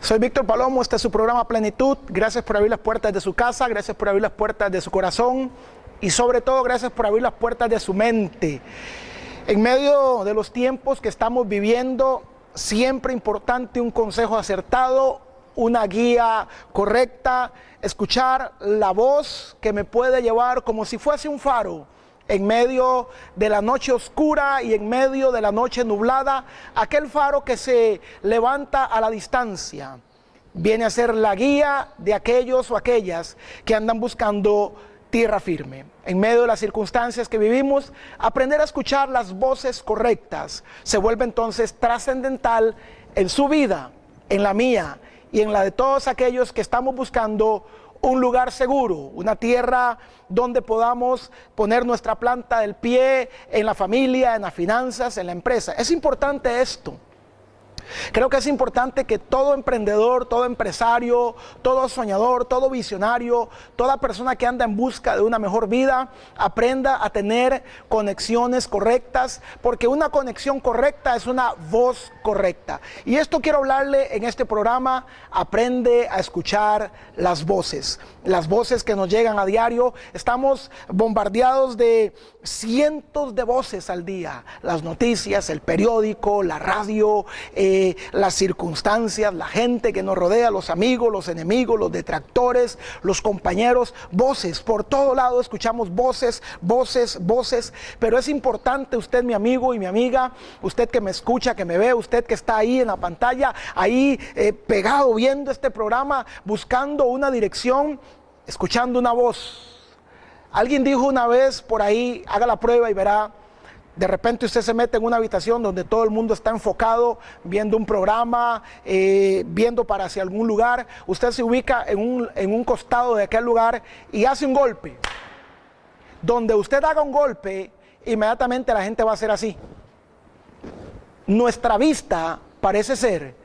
Soy Víctor Palomo, este es su programa Plenitud. Gracias por abrir las puertas de su casa, gracias por abrir las puertas de su corazón y sobre todo gracias por abrir las puertas de su mente. En medio de los tiempos que estamos viviendo, siempre importante un consejo acertado, una guía correcta, escuchar la voz que me puede llevar como si fuese un faro en medio de la noche oscura y en medio de la noche nublada, aquel faro que se levanta a la distancia, viene a ser la guía de aquellos o aquellas que andan buscando tierra firme. En medio de las circunstancias que vivimos, aprender a escuchar las voces correctas se vuelve entonces trascendental en su vida, en la mía y en la de todos aquellos que estamos buscando un lugar seguro, una tierra donde podamos poner nuestra planta del pie en la familia, en las finanzas, en la empresa. Es importante esto. Creo que es importante que todo emprendedor, todo empresario, todo soñador, todo visionario, toda persona que anda en busca de una mejor vida, aprenda a tener conexiones correctas, porque una conexión correcta es una voz correcta. Y esto quiero hablarle en este programa, aprende a escuchar las voces que nos llegan a diario. Estamos bombardeados de cientos de voces al día, las noticias, el periódico, la radio, las circunstancias, la gente que nos rodea, los amigos, los enemigos, los detractores, los compañeros, voces, por todo lado escuchamos voces, pero es importante usted, mi amigo y mi amiga, usted que me escucha, que me ve, usted que está ahí en la pantalla, ahí pegado viendo este programa, buscando una dirección, escuchando una voz. Alguien dijo una vez por ahí, haga la prueba y verá. De repente usted se mete en una habitación donde todo el mundo está enfocado, viendo un programa, viendo para hacia algún lugar. Usted se ubica en un costado de aquel lugar y hace un golpe. Donde usted haga un golpe, inmediatamente la gente va a hacer así. Nuestra vista, parece ser,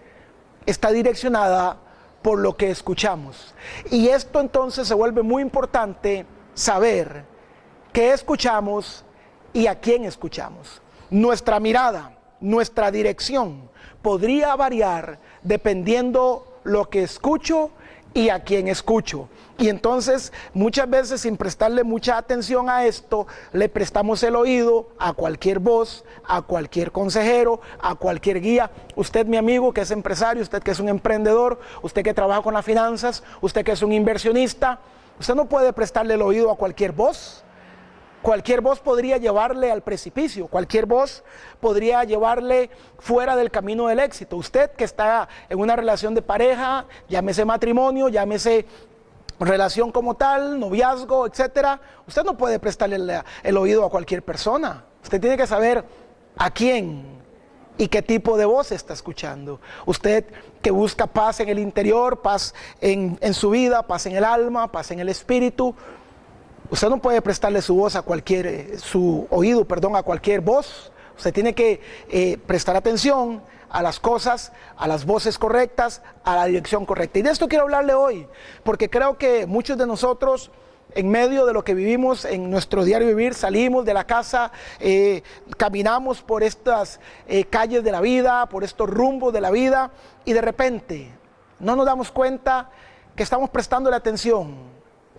está direccionada por lo que escuchamos. Y esto entonces se vuelve muy importante saber qué escuchamos y a quién escuchamos. Nuestra mirada, nuestra dirección podría variar dependiendo lo que escucho y a quién escucho. Y entonces muchas veces, sin prestarle mucha atención a esto, le prestamos el oído a cualquier voz, a cualquier consejero, a cualquier guía. Usted, mi amigo, que es empresario, usted que es un emprendedor, usted que trabaja con las finanzas, usted que es un inversionista, usted no puede prestarle el oído a cualquier voz. Cualquier voz podría llevarle al precipicio, cualquier voz podría llevarle fuera del camino del éxito. Usted que está en una relación de pareja, llámese matrimonio, llámese relación como tal, noviazgo, etcétera, usted no puede prestarle el oído a cualquier persona. Usted tiene que saber a quién y qué tipo de voz está escuchando. Usted que busca paz en el interior, paz en su vida, paz en el alma, paz en el espíritu, usted no puede prestarle su voz a su oído a cualquier voz. Usted tiene que prestar atención a las cosas, a las voces correctas, a la dirección correcta. Y de esto quiero hablarle hoy, porque creo que muchos de nosotros, en medio de lo que vivimos en nuestro diario vivir, salimos de la casa, caminamos por estas calles de la vida, por estos rumbos de la vida, y de repente no nos damos cuenta que estamos prestando la atención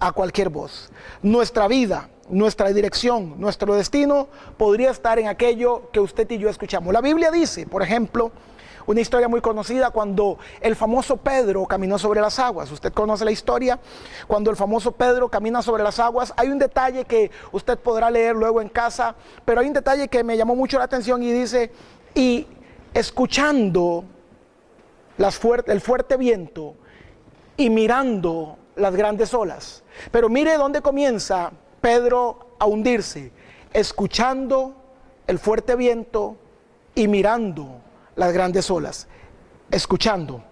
a cualquier voz. Nuestra vida, nuestra dirección, nuestro destino podría estar en aquello que usted y yo escuchamos. La Biblia dice, por ejemplo, una historia muy conocida, cuando el famoso Pedro caminó sobre las aguas. Usted conoce la historia. Cuando el famoso Pedro camina sobre las aguas, hay un detalle que usted podrá leer luego en casa, pero hay un detalle que me llamó mucho la atención y dice, y escuchando el fuerte viento y mirando las grandes olas. Pero mire dónde comienza Pedro a hundirse, escuchando el fuerte viento y mirando las grandes olas. Escuchando.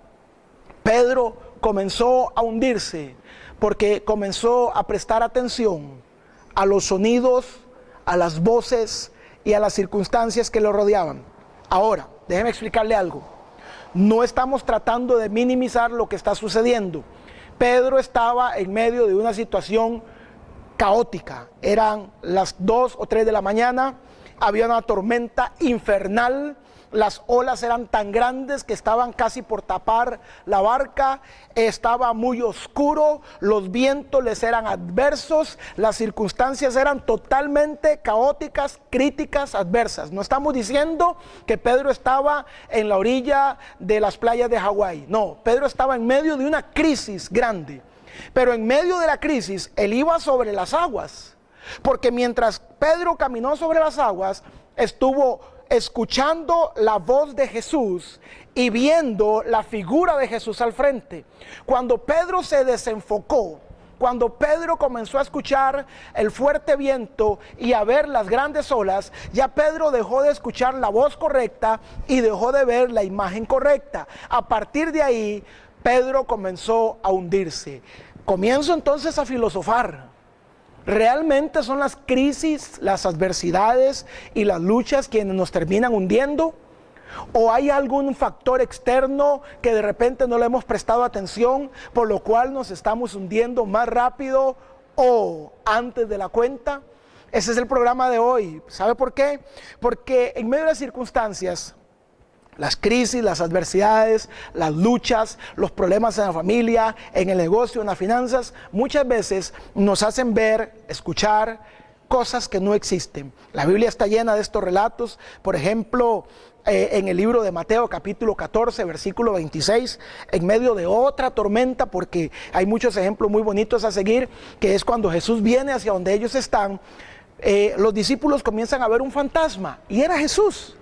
Pedro comenzó a hundirse porque comenzó a prestar atención a los sonidos, a las voces y a las circunstancias que lo rodeaban. Ahora, déjeme explicarle algo. No estamos tratando de minimizar lo que está sucediendo. Pedro estaba en medio de una situación caótica. Eran las 2 o 3 de la mañana, había una tormenta infernal, las olas eran tan grandes que estaban casi por tapar la barca, estaba muy oscuro, los vientos les eran adversos, las circunstancias eran totalmente caóticas, críticas, adversas. No estamos diciendo que Pedro estaba en la orilla de las playas de Hawái, no, Pedro estaba en medio de una crisis grande, pero en medio de la crisis él iba sobre las aguas, porque mientras Pedro caminó sobre las aguas, estuvo escuchando la voz de Jesús y viendo la figura de Jesús al frente. Cuando Pedro se desenfocó, cuando Pedro comenzó a escuchar el fuerte viento y a ver las grandes olas, ya Pedro dejó de escuchar la voz correcta y dejó de ver la imagen correcta. A partir de ahí, Pedro comenzó a hundirse. Comienzo entonces a filosofar. ¿Realmente son las crisis, las adversidades y las luchas quienes nos terminan hundiendo? ¿O hay algún factor externo que de repente no le hemos prestado atención, por lo cual nos estamos hundiendo más rápido o antes de la cuenta? Ese es el programa de hoy. ¿Sabe por qué? Porque en medio de las circunstancias, las crisis, las adversidades, las luchas, los problemas en la familia, en el negocio, en las finanzas, muchas veces nos hacen ver, escuchar cosas que no existen. La Biblia está llena de estos relatos. Por ejemplo, en el libro de Mateo capítulo 14, versículo 26, en medio de otra tormenta, porque hay muchos ejemplos muy bonitos a seguir, que es cuando Jesús viene hacia donde ellos están, los discípulos comienzan a ver un fantasma, y era Jesús.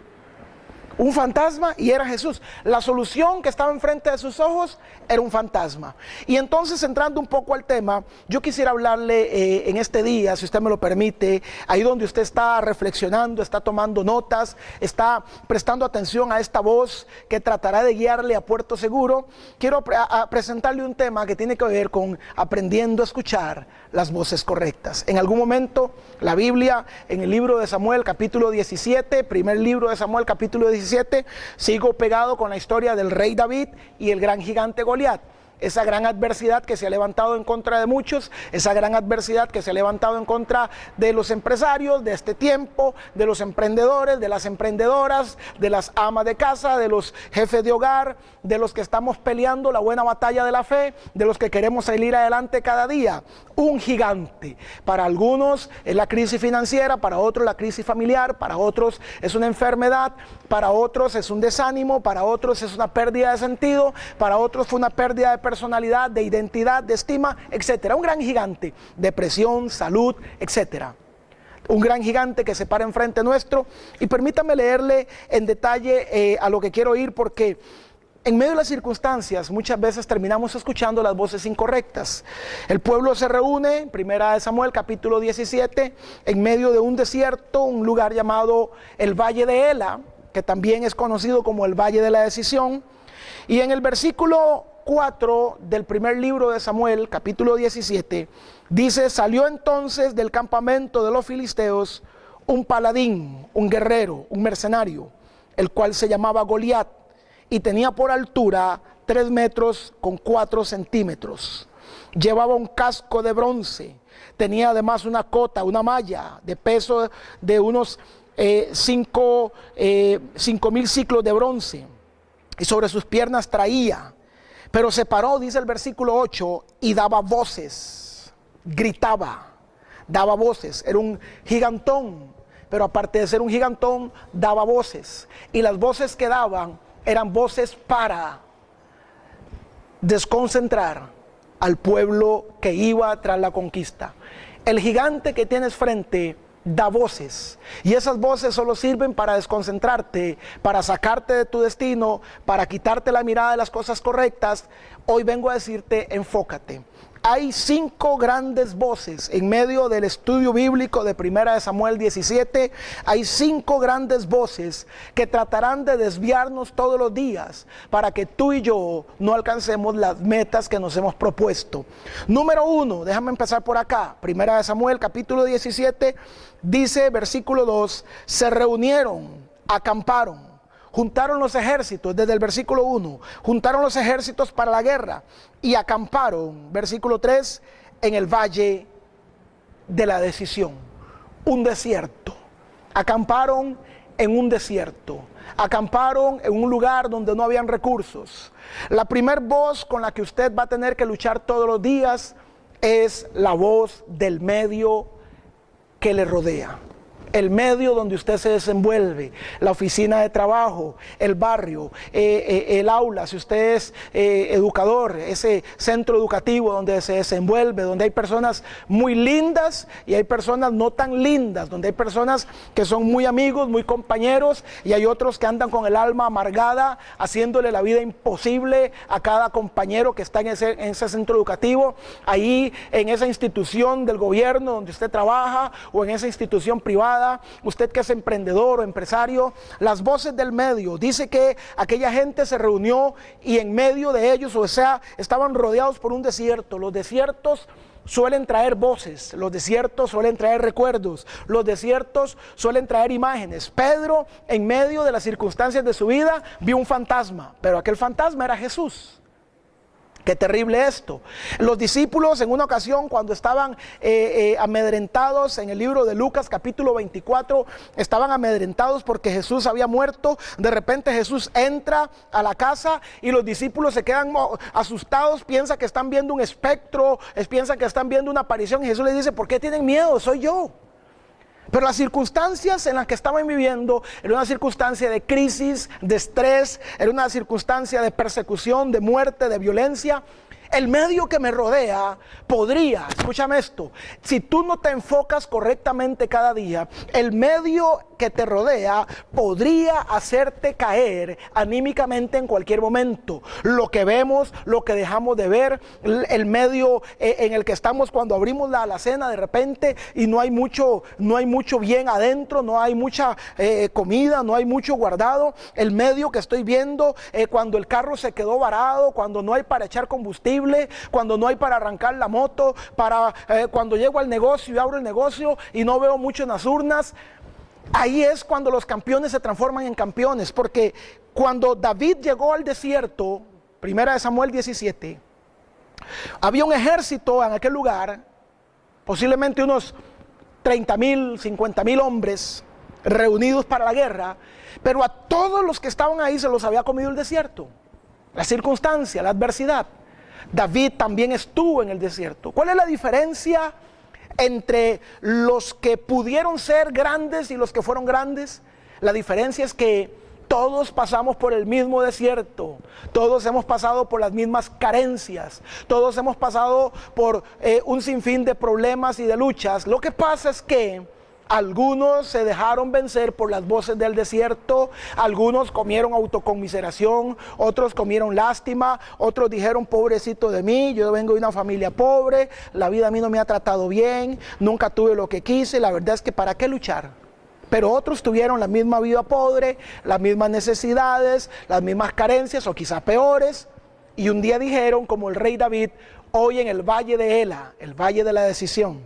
Un fantasma y era Jesús. La solución que estaba enfrente de sus ojos era un fantasma. Y entonces, entrando un poco al tema, yo quisiera hablarle en este día, si usted me lo permite, ahí donde usted está reflexionando, está tomando notas, está prestando atención a esta voz que tratará de guiarle a puerto seguro. Quiero presentarle un tema que tiene que ver con aprendiendo a escuchar las voces correctas. En algún momento, la Biblia, en el libro de Samuel, capítulo 17, primer libro de Samuel, capítulo 17, sigo pegado con la historia del rey David y el gran gigante Goliat. Esa gran adversidad que se ha levantado en contra de muchos, esa gran adversidad que se ha levantado en contra de los empresarios de este tiempo, de los emprendedores, de las emprendedoras, de las amas de casa, de los jefes de hogar, de los que estamos peleando la buena batalla de la fe, de los que queremos salir adelante cada día. Un gigante. Para algunos es la crisis financiera, para otros la crisis familiar, para otros es una enfermedad, para otros es un desánimo, para otros es una pérdida de sentido, para otros fue una pérdida de personalidad, de identidad, de estima, etcétera. Un gran gigante, depresión, salud, etcétera. Un gran gigante que se para enfrente nuestro. Y permítame leerle en detalle a lo que quiero ir, porque en medio de las circunstancias muchas veces terminamos escuchando las voces incorrectas. El pueblo se reúne, primera de Samuel capítulo 17, en medio de un desierto, un lugar llamado el Valle de Ela, que también es conocido como el Valle de la Decisión. Y en el versículo 4 del primer libro de Samuel, capítulo 17, dice: salió entonces del campamento de los filisteos un paladín, un guerrero, un mercenario, el cual se llamaba Goliat, y tenía por altura 3 metros con 4 centímetros. Llevaba un casco de bronce, tenía además una cota, una malla de peso de unos 5,000 ciclos de bronce, y sobre sus piernas traía. Pero se paró, dice el versículo 8, y daba voces, gritaba, daba voces. Era un gigantón, pero aparte de ser un gigantón, daba voces. Y las voces que daban eran voces para desconcentrar al pueblo que iba tras la conquista. El gigante que tienes frente da voces, y esas voces solo sirven para desconcentrarte, para sacarte de tu destino, para quitarte la mirada de las cosas correctas. Hoy vengo a decirte, enfócate. Hay 5 grandes voces en medio del estudio bíblico de 1 Samuel 17. Hay 5 grandes voces que tratarán de desviarnos todos los días para que tú y yo no alcancemos las metas que nos hemos propuesto. Número 1, déjame empezar por acá. 1 Samuel capítulo 17 dice, versículo 2, se reunieron, acamparon. Juntaron los ejércitos, desde el versículo 1, juntaron los ejércitos para la guerra y acamparon, versículo 3, en el valle de la decisión, un desierto. Acamparon en un desierto, acamparon en un lugar donde no habían recursos. La primer voz con la que usted va a tener que luchar todos los días es la voz del medio que le rodea. El medio donde usted se desenvuelve, la oficina de trabajo, el barrio, el aula, si usted es educador, ese centro educativo donde se desenvuelve, donde hay personas muy lindas y hay personas no tan lindas, donde hay personas que son muy amigos, muy compañeros, y hay otros que andan con el alma amargada, haciéndole la vida imposible a cada compañero que está en ese centro educativo, ahí en esa institución del gobierno donde usted trabaja o en esa institución privada. Usted que es emprendedor o empresario, las voces del medio, dice que aquella gente se reunió y en medio de ellos, o sea, estaban rodeados por un desierto. Los desiertos suelen traer voces, los desiertos suelen traer recuerdos, los desiertos suelen traer imágenes. Pedro, en medio de las circunstancias de su vida, vio un fantasma, pero aquel fantasma era Jesús. Qué terrible esto. Los discípulos en una ocasión, cuando estaban amedrentados, en el libro de Lucas capítulo 24, estaban amedrentados porque Jesús había muerto. De repente Jesús entra a la casa y los discípulos se quedan asustados, piensan que están viendo un espectro, piensan que están viendo una aparición, y Jesús les dice, ¿por qué tienen miedo? Soy yo. Pero las circunstancias en las que estaban viviendo era una circunstancia de crisis, de estrés, era una circunstancia de persecución, de muerte, de violencia. El medio que me rodea podría, escúchame esto, si tú no te enfocas correctamente cada día, el medio que te rodea podría hacerte caer anímicamente en cualquier momento. Lo que vemos, lo que dejamos de ver, el medio en el que estamos cuando abrimos la alacena de repente y no hay mucho bien adentro, no hay mucha comida, no hay mucho guardado. El medio que estoy viendo cuando el carro se quedó varado, cuando no hay para echar combustible, cuando no hay para arrancar la moto, cuando llego al negocio y abro el negocio y no veo mucho en las urnas. Ahí es cuando los campeones se transforman en campeones, porque cuando David llegó al desierto, 1 Samuel 17, había un ejército en aquel lugar, posiblemente unos 30,000, 50,000 hombres reunidos para la guerra, pero a todos los que estaban ahí se los había comido el desierto, la circunstancia, la adversidad. David también estuvo en el desierto. ¿Cuál es la diferencia entre los que pudieron ser grandes y los que fueron grandes? La diferencia es que todos pasamos por el mismo desierto, todos hemos pasado por las mismas carencias, todos hemos pasado por un sinfín de problemas y de luchas. Lo que pasa es que algunos se dejaron vencer por las voces del desierto, algunos comieron autoconmiseración, otros comieron lástima, otros dijeron pobrecito de mí, yo vengo de una familia pobre, la vida a mí no me ha tratado bien, nunca tuve lo que quise, la verdad es que ¿para qué luchar? Pero otros tuvieron la misma vida pobre, las mismas necesidades, las mismas carencias o quizá peores, y un día dijeron como el rey David, hoy en el valle de Ela, el valle de la decisión,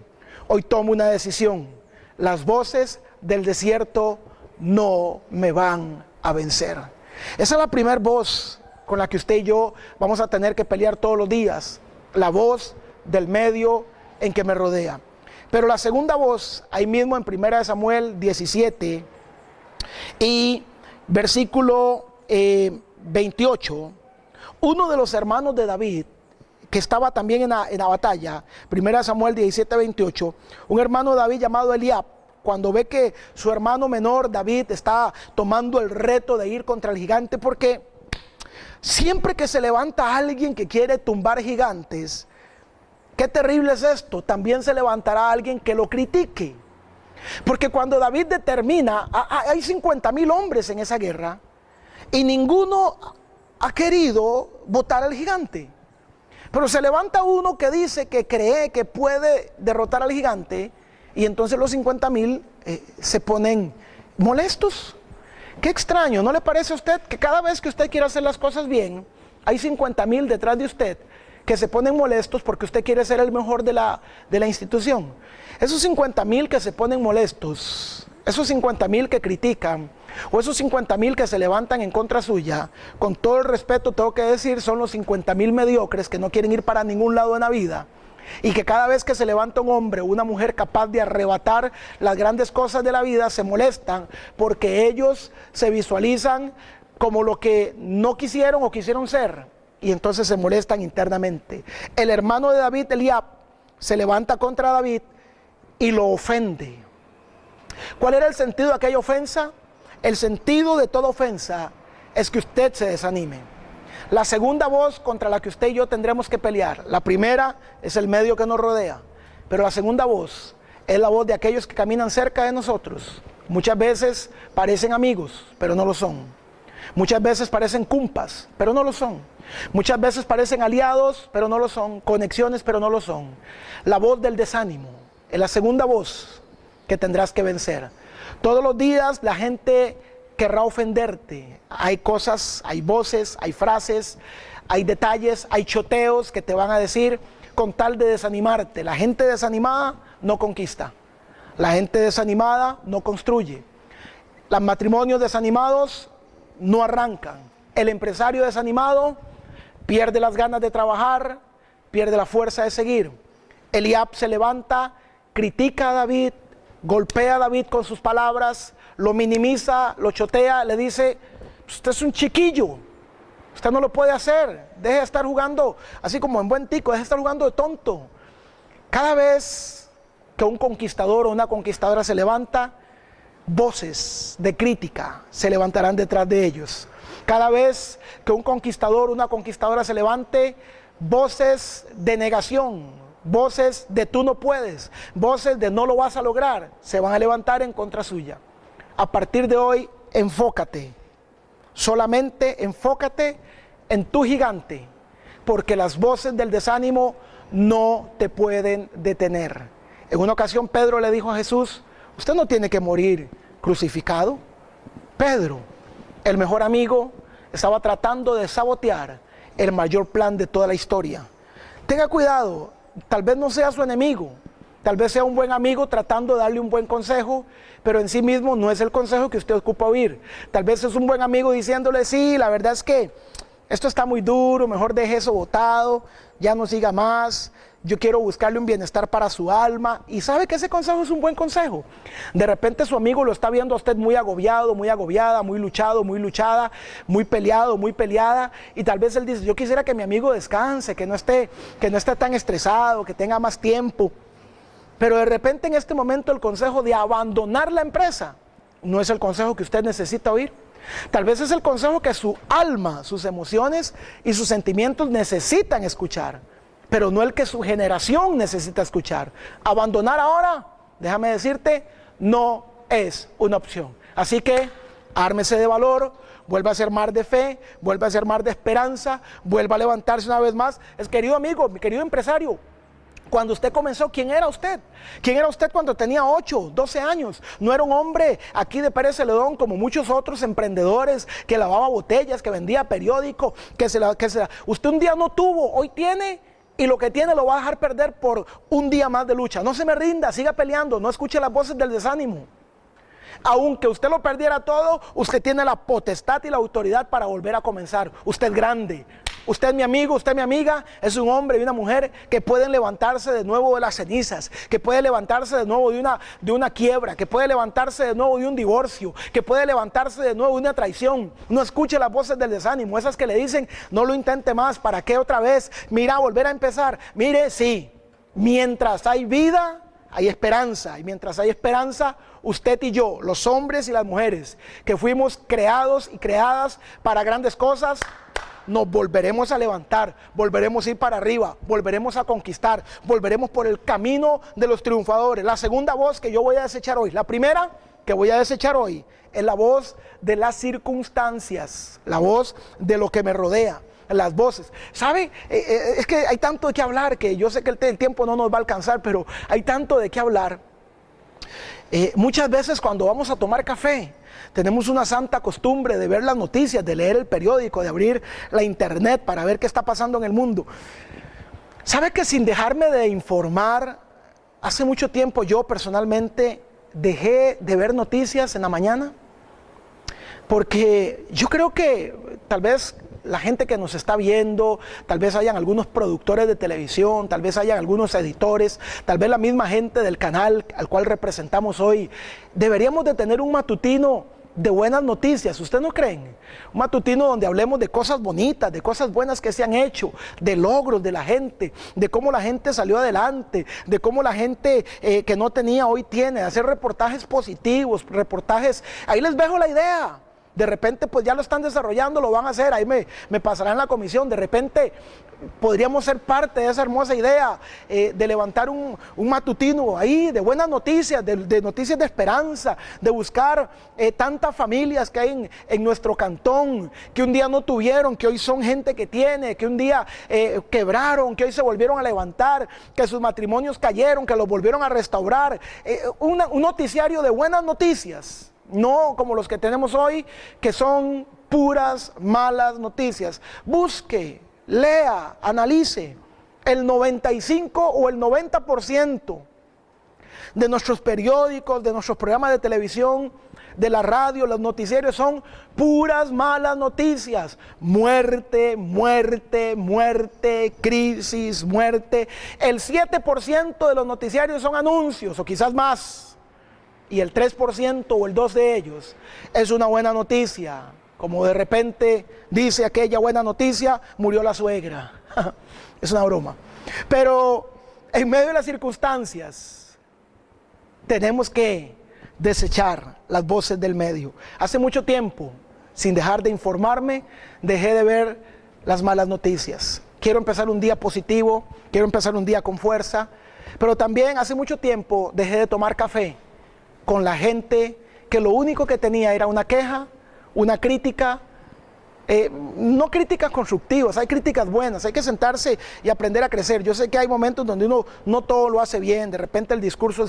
hoy tomo una decisión. Las voces del desierto no me van a vencer. Esa es la primera voz con la que usted y yo vamos a tener que pelear todos los días. La voz del medio en que me rodea. Pero la segunda voz, ahí mismo en 1 Samuel 17 y versículo 28, uno de los hermanos de David, que estaba también en la batalla, 1 Samuel 17, 28, un hermano de David llamado Eliab, cuando ve que su hermano menor David está tomando el reto de ir contra el gigante, porque siempre que se levanta alguien que quiere tumbar gigantes, qué terrible es esto, también se levantará alguien que lo critique. Porque cuando David determina, hay 50,000 hombres en esa guerra y ninguno ha querido botar al gigante. Pero se levanta uno que dice que cree que puede derrotar al gigante y entonces los 50,000 se ponen molestos. Qué extraño, ¿no le parece a usted que cada vez que usted quiere hacer las cosas bien, hay 50,000 detrás de usted que se ponen molestos porque usted quiere ser el mejor de la institución? Esos 50,000 que se ponen molestos, esos 50,000 que critican, o esos 50,000 que se levantan en contra suya, con todo el respeto tengo que decir, son los 50,000 mediocres que no quieren ir para ningún lado en la vida, y que cada vez que se levanta un hombre o una mujer capaz de arrebatar las grandes cosas de la vida, se molestan porque ellos se visualizan como lo que no quisieron o quisieron ser, y entonces se molestan internamente. El hermano de David, Eliab, se levanta contra David y lo ofende. ¿Cuál era el sentido de aquella ofensa? El sentido de toda ofensa es que usted se desanime. La segunda voz contra la que usted y yo tendremos que pelear, la primera es el medio que nos rodea, pero la segunda voz es la voz de aquellos que caminan cerca de nosotros. Muchas veces parecen amigos, pero no lo son. Muchas veces parecen cumpas, pero no lo son. Muchas veces parecen aliados, pero no lo son. Conexiones, pero no lo son. La voz del desánimo es la segunda voz que tendrás que vencer. Todos los días la gente querrá ofenderte. Hay cosas, hay voces, hay frases, hay detalles, hay choteos que te van a decir con tal de desanimarte. La gente desanimada no conquista. La gente desanimada no construye. Los matrimonios desanimados no arrancan. El empresario desanimado pierde las ganas de trabajar, pierde la fuerza de seguir. Eliab se levanta, critica a David, golpea a David con sus palabras, lo minimiza, lo chotea, le dice: usted es un chiquillo, usted no lo puede hacer, deje de estar jugando, así como en buen tico, deje de estar jugando de tonto. Cada vez que un conquistador o una conquistadora se levanta, voces de crítica se levantarán detrás de ellos. Cada vez que un conquistador o una conquistadora se levante, voces de negación, voces de tú no puedes, voces de no lo vas a lograr, se van a levantar en contra suya. A partir de hoy, enfócate, solamente enfócate en tu gigante, porque las voces del desánimo no te pueden detener. En una ocasión Pedro le dijo a Jesús: usted no tiene que morir crucificado. Pedro, el mejor amigo, estaba tratando de sabotear el mayor plan de toda la historia. Tenga cuidado, tal vez no sea su enemigo, tal vez sea un buen amigo tratando de darle un buen consejo, pero en sí mismo no es el consejo que usted ocupa oír. Tal vez es un buen amigo diciéndole: sí, la verdad es que esto está muy duro, mejor deje eso botado, ya no siga más, yo quiero buscarle un bienestar para su alma. Y sabe que ese consejo es un buen consejo. De repente su amigo lo está viendo a usted muy agobiado, muy agobiada, muy luchado, muy luchada, muy peleado, muy peleada, y tal vez él dice: yo quisiera que mi amigo descanse, que no esté tan estresado, que tenga más tiempo. Pero de repente en este momento el consejo de abandonar la empresa no es el consejo que usted necesita oír. Tal vez es el consejo que su alma, sus emociones y sus sentimientos necesitan escuchar, pero no el que su generación necesita escuchar. Abandonar ahora, déjame decirte, no es una opción. Así que ármese de valor, vuelva a ser mar de fe, vuelva a ser mar de esperanza, vuelva a levantarse una vez más. Querido amigo, mi querido empresario, cuando usted comenzó, ¿quién era usted? ¿Quién era usted cuando tenía 8, 12 años? No era un hombre aquí de Pérez Celedón como muchos otros emprendedores que lavaba botellas, que vendía periódicos, Usted un día no tuvo, hoy tiene, y lo que tiene lo va a dejar perder por un día más de lucha. No se me rinda, siga peleando, no escuche las voces del desánimo. Aunque usted lo perdiera todo, usted tiene la potestad y la autoridad para volver a comenzar. Usted es grande. Usted, mi amigo, usted, mi amiga, es un hombre y una mujer que pueden levantarse de nuevo de las cenizas, que puede levantarse de nuevo de una quiebra, que puede levantarse de nuevo de un divorcio, que puede levantarse de nuevo de una traición. No escuche las voces del desánimo, esas que le dicen: no lo intente más, ¿para qué otra vez? Mira, volver a empezar. Mire, sí, mientras hay vida, hay esperanza, y mientras hay esperanza, usted y yo, los hombres y las mujeres que fuimos creados y creadas para grandes cosas, nos volveremos a levantar, volveremos a ir para arriba, volveremos a conquistar, volveremos por el camino de los triunfadores. La segunda voz que yo voy a desechar hoy, la primera que voy a desechar hoy, es la voz de las circunstancias, la voz de lo que me rodea. Las voces, ¿sabe? Es que hay tanto de qué hablar, que yo sé que el tiempo no nos va a alcanzar, pero hay tanto de qué hablar. Muchas veces cuando vamos a tomar café, tenemos una santa costumbre de ver las noticias, de leer el periódico, de abrir la internet para ver qué está pasando en el mundo. ¿Sabe que sin dejarme de informar, hace mucho tiempo yo personalmente dejé de ver noticias en la mañana? Porque yo creo que tal vez la gente que nos está viendo, tal vez hayan algunos productores de televisión, tal vez hayan algunos editores, tal vez la misma gente del canal al cual representamos hoy, deberíamos de tener un matutino de buenas noticias. ¿Usted no creen? Un matutino donde hablemos de cosas bonitas, de cosas buenas que se han hecho, de logros de la gente, de cómo la gente salió adelante, de cómo la gente que no tenía hoy tiene, de hacer reportajes positivos, reportajes, ahí les dejo la idea. De repente pues ya lo están desarrollando, lo van a hacer, ahí me pasará en la comisión. De repente podríamos ser parte de esa hermosa idea de levantar un matutino ahí de buenas noticias, de noticias de esperanza, de buscar tantas familias que hay en nuestro cantón, que un día no tuvieron, que hoy son gente que tiene, que un día quebraron, que hoy se volvieron a levantar, que sus matrimonios cayeron, que los volvieron a restaurar. Un noticiario de buenas noticias. No como los que tenemos hoy, que son puras malas noticias. Busque, lea, analice. El 95 o el 90% de nuestros periódicos, de nuestros programas de televisión, de la radio, los noticiarios son puras malas noticias. Muerte, muerte, muerte, crisis, muerte. El 7% de los noticiarios son anuncios, o quizás más. Y el 3% o el 2% de ellos es una buena noticia. Como de repente dice aquella buena noticia, murió la suegra. Es una broma. Pero en medio de las circunstancias, tenemos que desechar las voces del medio. Hace mucho tiempo, sin dejar de informarme, dejé de ver las malas noticias. Quiero empezar un día positivo, quiero empezar un día con fuerza, pero también hace mucho tiempo dejé de tomar café con la gente que lo único que tenía era una queja, una crítica, no críticas constructivas, hay críticas buenas, hay que sentarse y aprender a crecer. Yo sé que hay momentos donde uno no todo lo hace bien, de repente el discurso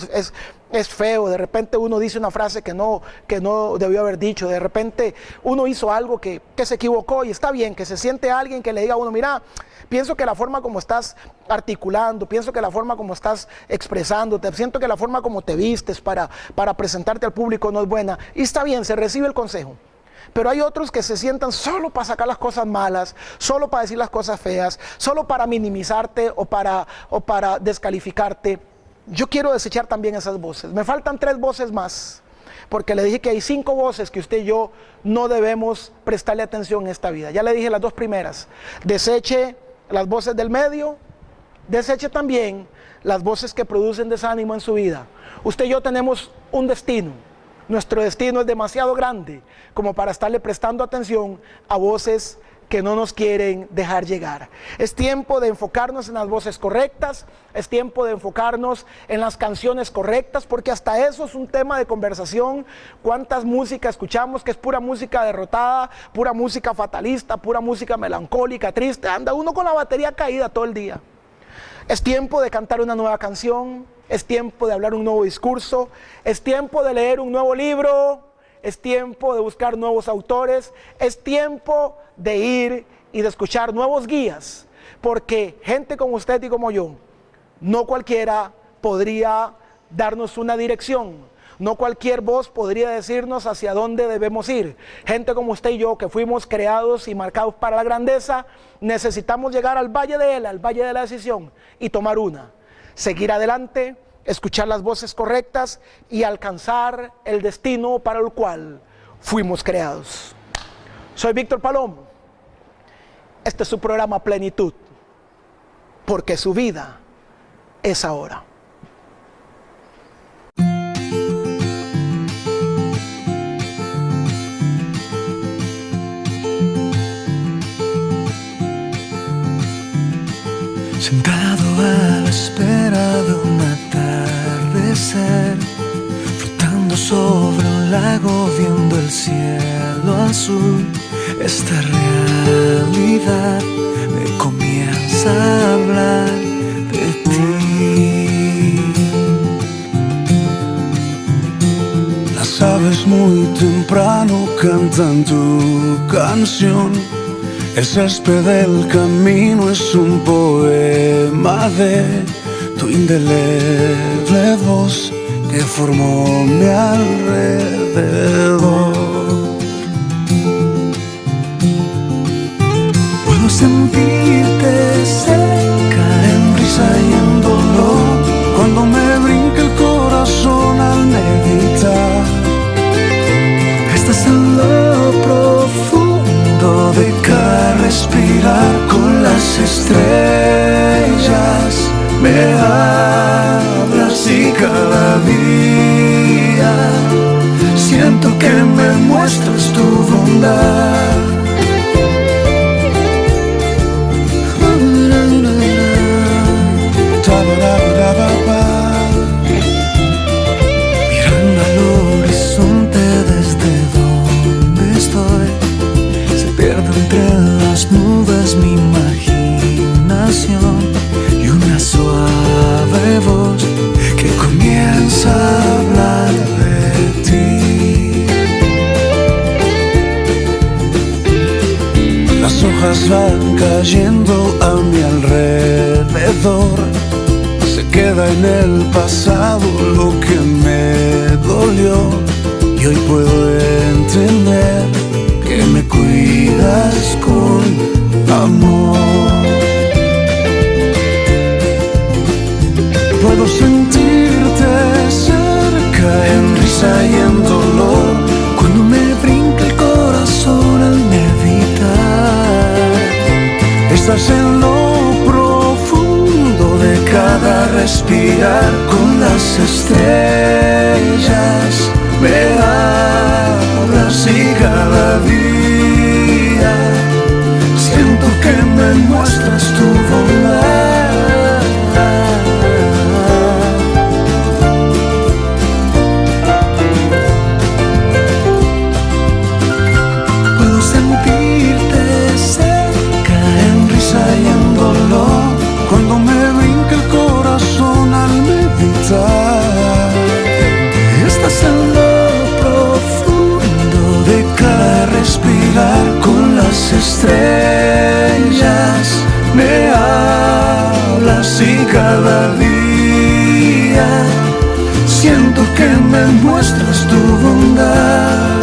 es feo, de repente uno dice una frase que no debió haber dicho, de repente uno hizo algo que se equivocó, y está bien que se siente alguien que le diga a uno, mira, pienso que la forma como estás articulando, pienso que la forma como estás expresándote, siento que la forma como te vistes para presentarte al público no es buena, y está bien, se recibe el consejo. Pero hay otros que se sientan solo para sacar las cosas malas, solo para decir las cosas feas, solo para minimizarte o para descalificarte. Yo quiero desechar también esas voces. Me faltan 3 voces más, porque le dije que hay 5 voces que usted y yo no debemos prestarle atención en esta vida. Ya le dije las 2 primeras. Deseche las voces del medio, deseche también las voces que producen desánimo en su vida. Usted y yo tenemos un destino. Nuestro destino es demasiado grande como para estarle prestando atención a voces que no nos quieren dejar llegar. Es tiempo de enfocarnos en las voces correctas, es tiempo de enfocarnos en las canciones correctas, porque hasta eso es un tema de conversación. ¿Cuántas músicas escuchamos que es pura música derrotada, pura música fatalista, pura música melancólica, triste? Anda uno con la batería caída todo el día. Es tiempo de cantar una nueva canción, es tiempo de hablar un nuevo discurso, es tiempo de leer un nuevo libro, es tiempo de buscar nuevos autores, es tiempo de ir y de escuchar nuevos guías, porque gente como usted y como yo, no cualquiera podría darnos una dirección. No cualquier voz podría decirnos hacia dónde debemos ir. Gente como usted y yo, que fuimos creados y marcados para la grandeza, necesitamos llegar al valle de él, al valle de la decisión, y tomar una. Seguir adelante, escuchar las voces correctas y alcanzar el destino para el cual fuimos creados. Soy Víctor Palomo. Este es su programa Plenitud, porque su vida es ahora. Sentado a la espera de un atardecer, flotando sobre un lago viendo el cielo azul, esta realidad me comienza a hablar de ti. Las aves muy temprano cantan tu canción. El césped del camino es un poema de tu indeleble voz que formó mi alrededor. Puedo sentirte cerca en risa y en dolor cuando me brinca el corazón al meditar. Estás en lo profundo de cada respirar con las estrellas. Me hablas y cada día siento que me muestras tu bondad. Mirando al horizonte desde donde estoy, se pierde entre las nubes mi imaginación y una suave voz que comienza a hablar de ti. Las hojas van cayendo a mi alrededor, se queda en el pasado lo que me dolió y hoy puedo entender que me cuidas con amor. Puedo sentirte cerca en risa y en dolor cuando me brinca el corazón al meditar. Estás en lo profundo de cada respirar con las estrellas. Me hablas y cada día siento que me muestras tu bondad. Puedo sentirte cerca en risa y en dolor cuando me brinca el corazón al meditar. Estás en lo profundo de cada respirar con las estrellas. Me hablas y cada día siento que me muestras tu bondad.